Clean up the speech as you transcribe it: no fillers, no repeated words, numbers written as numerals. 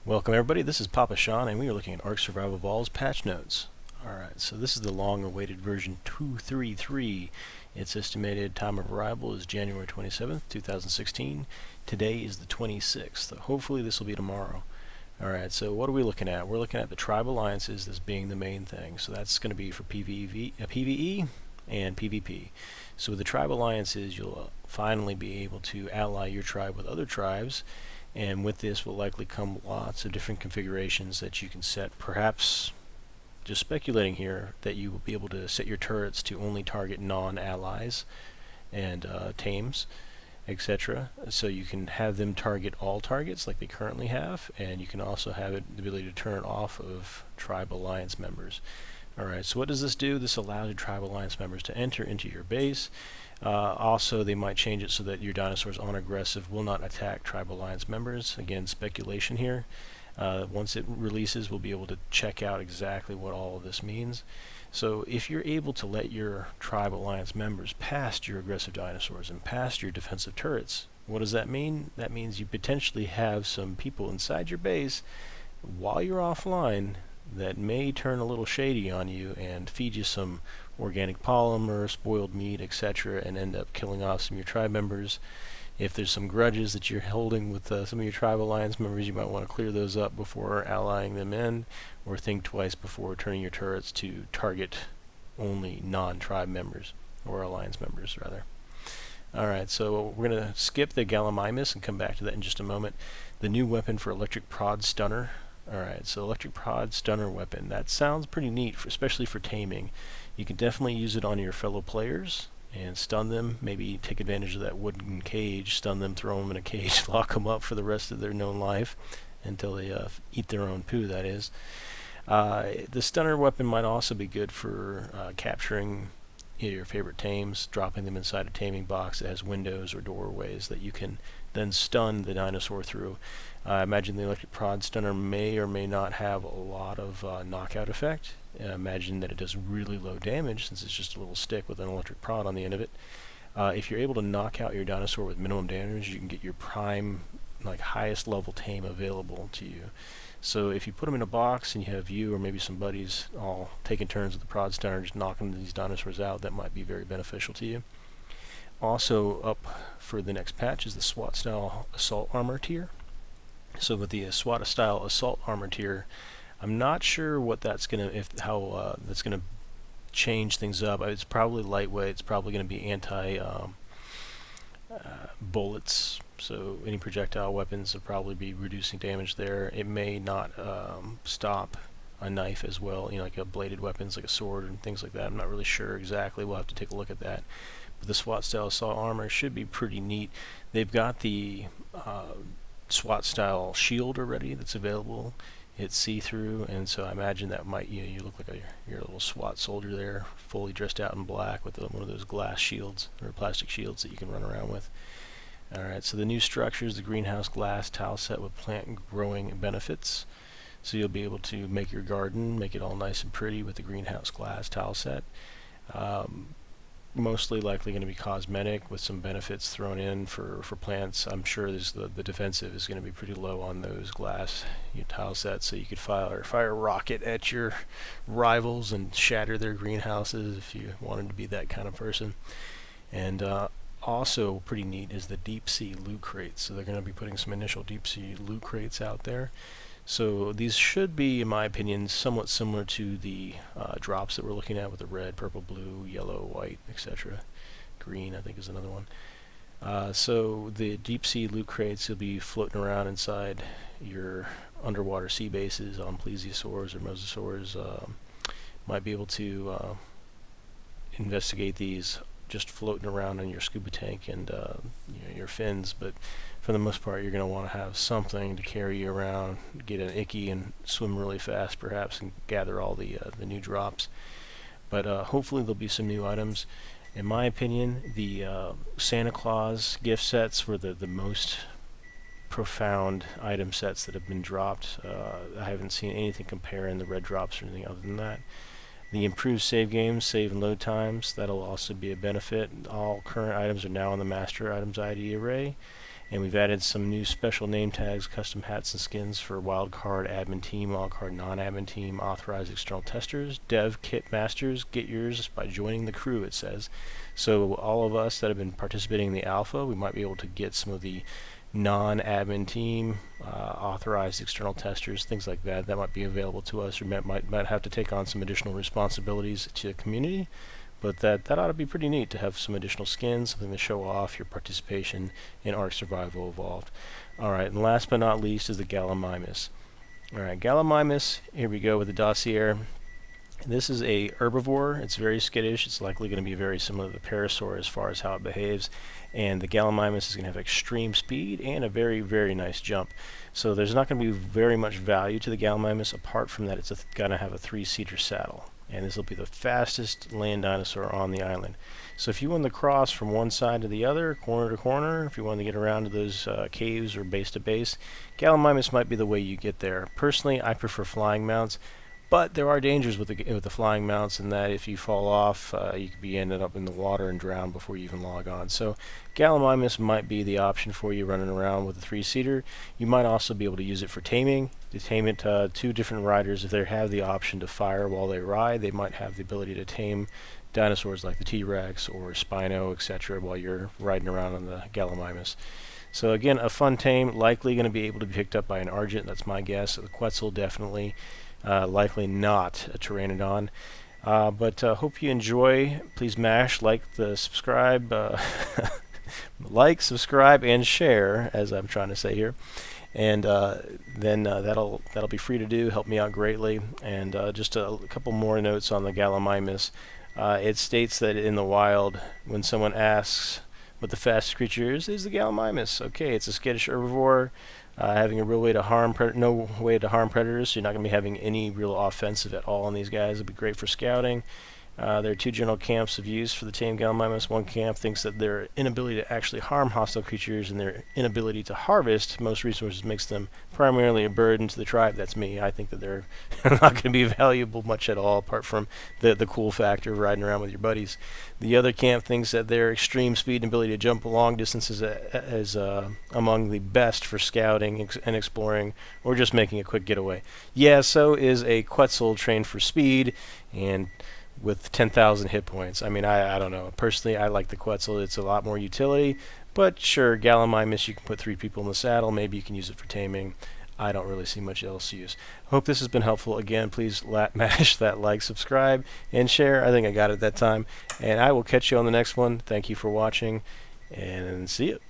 Welcome everybody, this is PapaSean and we are looking at Ark Survival Evolved's patch notes. Alright, so this is the long-awaited version 233. Its estimated time of arrival is January 27th, 2016. Today is the 26th. Hopefully this will be tomorrow. Alright, so what are we looking at? We're looking at the tribe alliances as being the main thing. So that's going to be for PvE and PvP. So with the tribe alliances, you'll finally be able to ally your tribe with other tribes. And with this will likely come lots of different configurations that you can set. Perhaps, just speculating here, that you will be able to set your turrets to only target non-allies and tames, etc. So you can have them target all targets like they currently have, and you can also have the ability to turn it off of tribe alliance members. Alright, so what does this do? This allows your tribe alliance members to enter into your base. Also, they might change it so that your dinosaurs on aggressive will not attack tribe alliance members. Again, speculation here. Once it releases, we'll be able to check out exactly what all of this means. So if you're able to let your tribe alliance members past your aggressive dinosaurs and past your defensive turrets, what does that mean? That means you potentially have some people inside your base while you're offline that may turn a little shady on you and feed you some organic polymer, spoiled meat, etc., and end up killing off some of your tribe members. If there's some grudges that you're holding with some of your tribe alliance members, you might want to clear those up before allying them in, or think twice before turning your turrets to target only non-tribe members, or alliance members rather. Alright, so we're going to skip the Gallimimus and come back to that in just a moment. The new weapon for electric prod stunner. Alright, so electric prod stunner weapon. That sounds pretty neat, especially for taming. You can definitely use it on your fellow players and stun them. Maybe take advantage of that wooden cage, stun them, throw them in a cage, lock them up for the rest of their known life until they eat their own poo, that is. The stunner weapon might also be good for capturing your favorite tames, dropping them inside a taming box that has windows or doorways that you can then stun the dinosaur through. I imagine the electric prod stunner may or may not have a lot of knockout effect. Imagine that it does really low damage since it's just a little stick with an electric prod on the end of it. If you're able to knock out your dinosaur with minimum damage, you can get your prime, highest level tame available to you. So if you put them in a box and you have you or maybe some buddies all taking turns with the prod stunner, just knocking these dinosaurs out, that might be very beneficial to you. Also up for the next patch is the SWAT style assault armor tier. So with the SWAT style assault armor tier, I'm not sure what that's gonna that's gonna change things up. It's probably lightweight. It's probably gonna be anti bullets. So any projectile weapons will probably be reducing damage there. It may not stop a knife as well, like a bladed weapons like a sword and things like that. I'm not really sure exactly. We'll have to take a look at that. But the SWAT style assault armor should be pretty neat. They've got the SWAT style shield already that's available. It's see-through, and so I imagine that might you look like your little SWAT soldier there, fully dressed out in black with one of those glass shields or plastic shields that you can run around with. Alright, so the new structure is the greenhouse glass tile set with plant growing benefits. So you'll be able to make your garden, make it all nice and pretty with the greenhouse glass tile set. Mostly likely going to be cosmetic with some benefits thrown in for plants. I'm sure the defensive is going to be pretty low on those glass tile sets, so you could fire a rocket at your rivals and shatter their greenhouses if you wanted to be that kind of person. And also pretty neat is the deep sea loot crates. So they're going to be putting some initial deep sea loot crates out there. So these should be, in my opinion, somewhat similar to the drops that we're looking at with the red, purple, blue, yellow, white, etc. Green, I think, is another one. So the deep sea loot crates will be floating around inside your underwater sea bases on plesiosaurs or mosasaurs. Might be able to investigate these just floating around in your scuba tank and your fins, but for the most part you're going to want to have something to carry you around, get an icky and swim really fast perhaps and gather all the new drops. But hopefully there'll be some new items. In my opinion, the Santa Claus gift sets were the most profound item sets that have been dropped. I haven't seen anything comparing the red drops or anything other than that. The improved save games, save and load times, that'll also be a benefit. All current items are now in the master items ID array. And we've added some new special name tags, custom hats and skins for wildcard admin team, wildcard non-admin team, authorized external testers, dev kit masters. Get yours by joining the crew, it says. So all of us that have been participating in the alpha, we might be able to get some of the non-admin team, authorized external testers, things like that. That might be available to us, or might have to take on some additional responsibilities to the community. But that ought to be pretty neat to have some additional skins, something to show off your participation in Ark Survival Evolved. Alright, and last but not least is the Gallimimus. Alright, Gallimimus, here we go with the dossier. This is a herbivore. It's very skittish. It's likely going to be very similar to the parasaur as far as how it behaves. And the Gallimimus is going to have extreme speed and a very, very nice jump. So there's not going to be very much value to the Gallimimus apart from that it's going to have a 3-seater saddle. And this will be the fastest land dinosaur on the island. So if you want to cross from one side to the other, corner to corner, if you want to get around to those caves or base to base, Gallimimus might be the way you get there. Personally, I prefer flying mounts. But there are dangers with the flying mounts, in that if you fall off, you could be ended up in the water and drown before you even log on. So Gallimimus might be the option for you running around with a 3-seater. You might also be able to use it for taming. To tame it, 2 different riders, if they have the option to fire while they ride, they might have the ability to tame dinosaurs like the T-Rex or Spino, etc., while you're riding around on the Gallimimus. So again, a fun tame, likely going to be able to be picked up by an Argent, that's my guess. The Quetzal definitely. Likely not a Pteranodon. But hope you enjoy. Please mash subscribe, like, subscribe, and share, as I'm trying to say here. And then that'll be free to do. Help me out greatly. And just a couple more notes on the Gallimimus. It states that in the wild, when someone asks what the fastest creature is the Gallimimus. Okay, it's a skittish herbivore. Having a real way to harm no way to harm predators, so you're not going to be having any real offensive at all on these guys. It'll be great for scouting. There are 2 general camps of use for the tame Gallimimus. One camp thinks that their inability to actually harm hostile creatures and their inability to harvest most resources makes them primarily a burden to the tribe. That's me. I think that they're not going to be valuable much at all, apart from the cool factor of riding around with your buddies. The other camp thinks that their extreme speed and ability to jump long distances is among the best for scouting and exploring, or just making a quick getaway. Yeah, so is a Quetzal trained for speed and with 10,000 hit points. I mean, I don't know. Personally, I like the Quetzal. It's a lot more utility. But sure, Gallimimus, you can put 3 people in the saddle. Maybe you can use it for taming. I don't really see much else use. Hope this has been helpful. Again, please mash that like, subscribe, and share. I think I got it that time. And I will catch you on the next one. Thank you for watching, and see you.